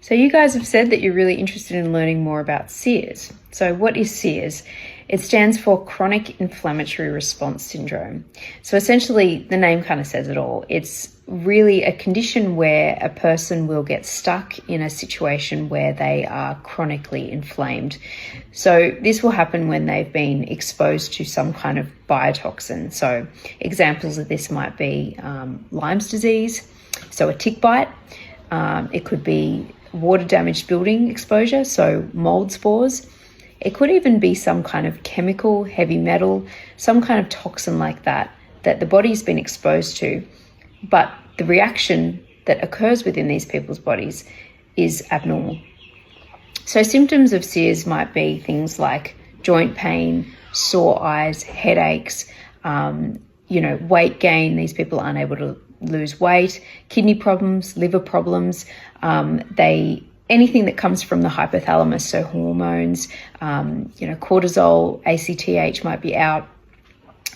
So you guys have said that you're really interested in learning more about CIRS. So what is CIRS? It stands for Chronic Inflammatory Response Syndrome. So essentially, the name kind of says it all. It's really a condition where a person will get stuck in a situation where they are chronically inflamed. So this will happen when they've been exposed to some kind of biotoxin. So examples of this might be Lyme's disease, so a tick bite. It could be water-damaged building exposure, so mold spores. It could even be some kind of chemical, heavy metal, some kind of toxin like that the body's been exposed to, but the reaction that occurs within these people's bodies is abnormal. So symptoms of CIRS might be things like joint pain, sore eyes, headaches, weight gain. These people aren't able to lose weight, kidney problems, liver problems, anything that comes from the hypothalamus, so hormones, cortisol, ACTH might be out,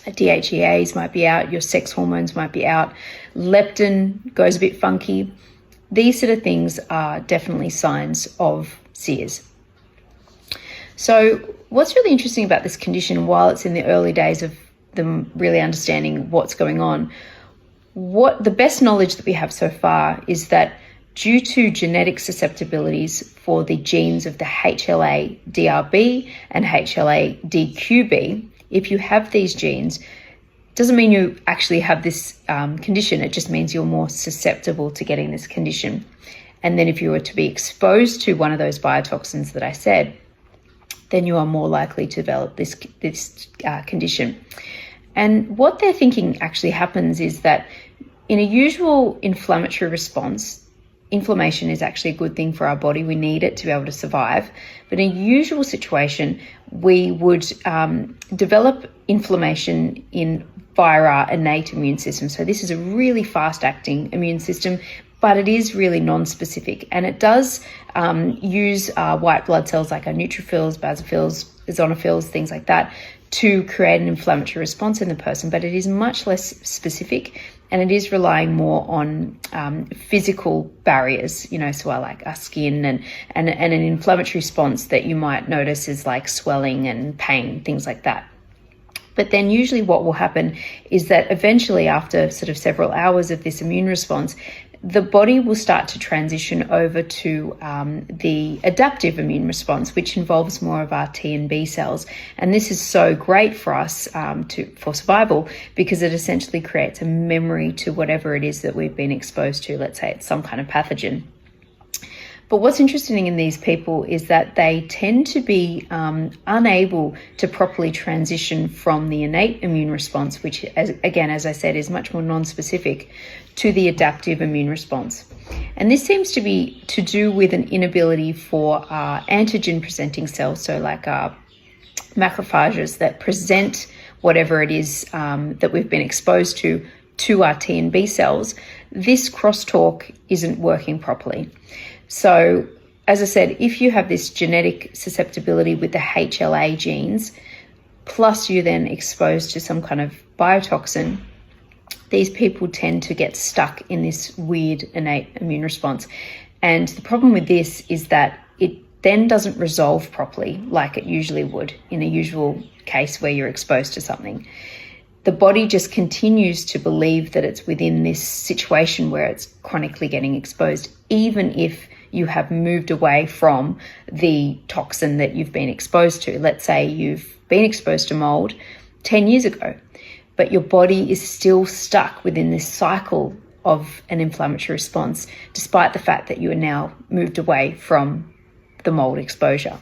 DHEAs might be out, your sex hormones might be out, leptin goes a bit funky. These sort of things are definitely signs of CIRS. So what's really interesting about this condition, while it's in the early days of them really understanding what's going on, what the best knowledge that we have so far is that due to genetic susceptibilities for the genes of the HLA-DRB and HLA-DQB, if you have these genes, doesn't mean you actually have this condition. It just means you're more susceptible to getting this condition. And then if you were to be exposed to one of those biotoxins that I said, then you are more likely to develop this condition. And what they're thinking actually happens is that in a usual inflammatory response, inflammation is actually a good thing for our body. We need it to be able to survive. But in a usual situation, we would develop inflammation via our innate immune system. So this is a really fast-acting immune system, but it is really non-specific. And it does use white blood cells like our neutrophils, basophils, eosinophils, things like that, to create an inflammatory response in the person. But it is much less specific, and it is relying more on physical barriers, so our skin and an inflammatory response that you might notice is like swelling and pain, things like that. But then usually what will happen is that eventually, after sort of several hours of this immune response, the body will start to transition over to the adaptive immune response, which involves more of our T and B cells. And this is so great for us for survival, because it essentially creates a memory to whatever it is that we've been exposed to. Let's say it's some kind of pathogen. But what's interesting in these people is that they tend to be unable to properly transition from the innate immune response, which, as I said, is much more non-specific, to the adaptive immune response. And this seems to be to do with an inability for antigen-presenting cells, so like macrophages that present whatever it is that we've been exposed to our T and B cells. This crosstalk isn't working properly. So, as I said, if you have this genetic susceptibility with the HLA genes, plus you're then exposed to some kind of biotoxin, these people tend to get stuck in this weird innate immune response. And the problem with this is that it then doesn't resolve properly like it usually would in a usual case where you're exposed to something. The body just continues to believe that it's within this situation where it's chronically getting exposed, even if you have moved away from the toxin that you've been exposed to. Let's say you've been exposed to mold 10 years ago, but your body is still stuck within this cycle of an inflammatory response, despite the fact that you are now moved away from the mold exposure.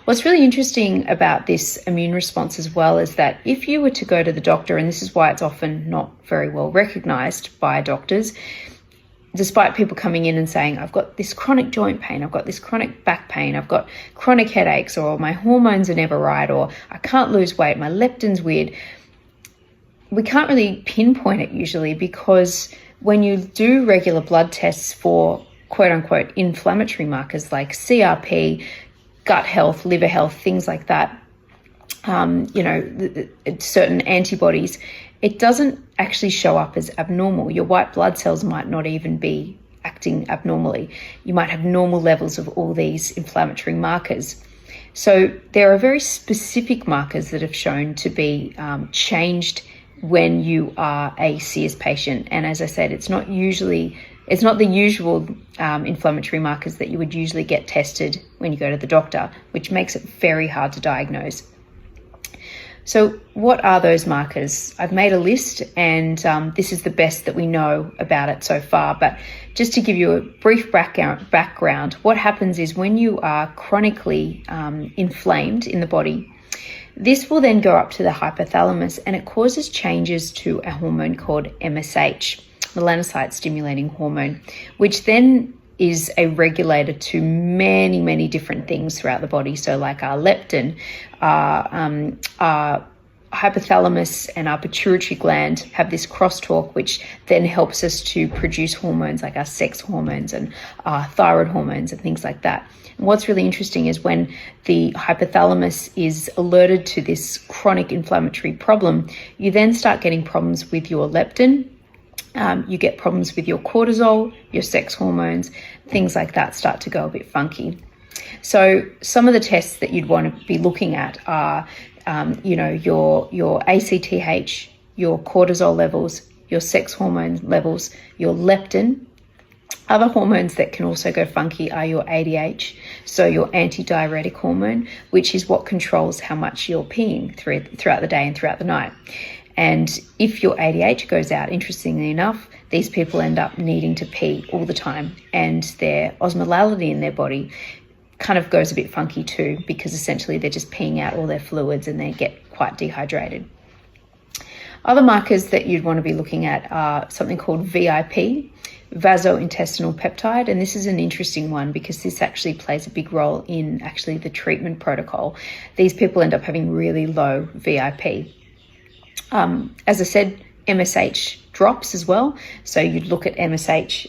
What's really interesting about this immune response as well is that if you were to go to the doctor, and this is why it's often not very well recognized by doctors, despite people coming in and saying, I've got this chronic joint pain, I've got this chronic back pain, I've got chronic headaches, or my hormones are never right, or I can't lose weight, my leptin's weird. We can't really pinpoint it usually, because when you do regular blood tests for quote unquote inflammatory markers like CRP, gut health, liver health, things like that, certain antibodies, it doesn't actually show up as abnormal. Your white blood cells might not even be acting abnormally. You might have normal levels of all these inflammatory markers. So there are very specific markers that have shown to be changed when you are a CIRS patient. And as I said, it's not the usual inflammatory markers that you would usually get tested when you go to the doctor, which makes it very hard to diagnose. So what are those markers? I've made a list, and this is the best that we know about it so far. But just to give you a brief background, what happens is when you are chronically inflamed in the body, this will then go up to the hypothalamus, and it causes changes to a hormone called MSH, melanocyte stimulating hormone, which then is a regulator to many, many different things throughout the body. So like our leptin, our hypothalamus and our pituitary gland have this crosstalk, which then helps us to produce hormones like our sex hormones and our thyroid hormones and things like that. And what's really interesting is when the hypothalamus is alerted to this chronic inflammatory problem, you then start getting problems with your leptin. You get problems with your cortisol, your sex hormones, things like that start to go a bit funky. So some of the tests that you'd want to be looking at are, your ACTH, your cortisol levels, your sex hormone levels, your leptin. Other hormones that can also go funky are your ADH, so your antidiuretic hormone, which is what controls how much you're peeing throughout the day and throughout the night. And if your ADH goes out, interestingly enough, these people end up needing to pee all the time, and their osmolality in their body kind of goes a bit funky too, because essentially they're just peeing out all their fluids and they get quite dehydrated. Other markers that you'd want to be looking at are something called VIP, vasointestinal peptide, and this is an interesting one because this actually plays a big role in actually the treatment protocol. These people end up having really low VIP. As I said, MSH drops as well. So you'd look at MSH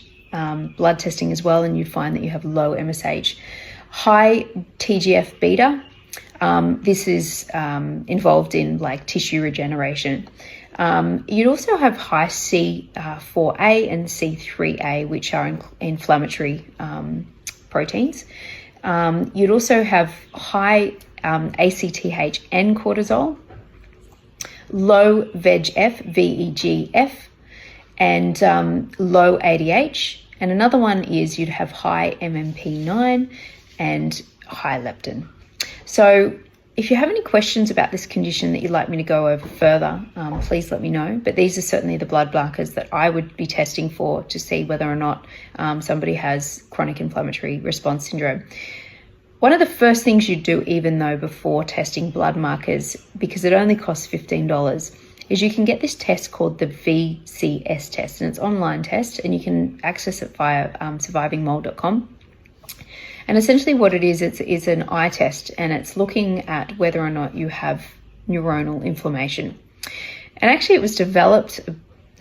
blood testing as well, and you'd find that you have low MSH. High TGF beta. This is involved in like tissue regeneration. You'd also have high C4A and C3A, which are inflammatory proteins. You'd also have high ACTH and cortisol, low VEGF, and low ADH. And another one is you'd have high MMP9 and high leptin. So if you have any questions about this condition that you'd like me to go over further, please let me know. But these are certainly the blood markers that I would be testing for to see whether or not somebody has chronic inflammatory response syndrome. One of the first things you do, even though before testing blood markers, because it only costs $15, is you can get this test called the VCS test, and it's an online test, and you can access it via survivingmold.com. And essentially what it is, it's an eye test, and it's looking at whether or not you have neuronal inflammation. And actually it was developed,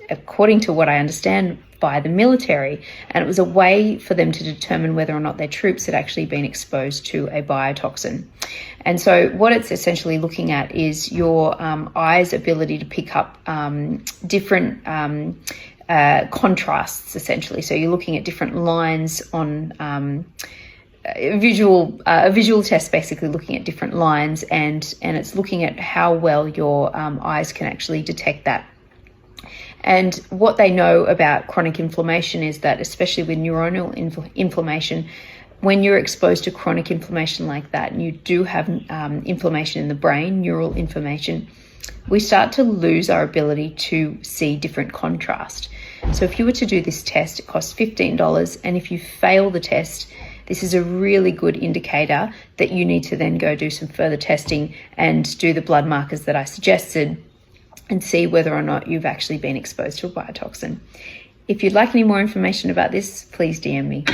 according to what I understand, by the military, and it was a way for them to determine whether or not their troops had actually been exposed to a biotoxin. And so what it's essentially looking at is your eye's ability to pick up different contrasts, essentially. So you're looking at different lines on a visual test, basically looking at different lines, and it's looking at how well your eyes can actually detect that. And what they know about chronic inflammation is that, especially with neuronal inflammation, when you're exposed to chronic inflammation like that, and you do have inflammation in the brain, neural inflammation, we start to lose our ability to see different contrast. So if you were to do this test, it costs $15, and if you fail the test, this is a really good indicator that you need to then go do some further testing and do the blood markers that I suggested and see whether or not you've actually been exposed to a biotoxin. If you'd like any more information about this, please DM me.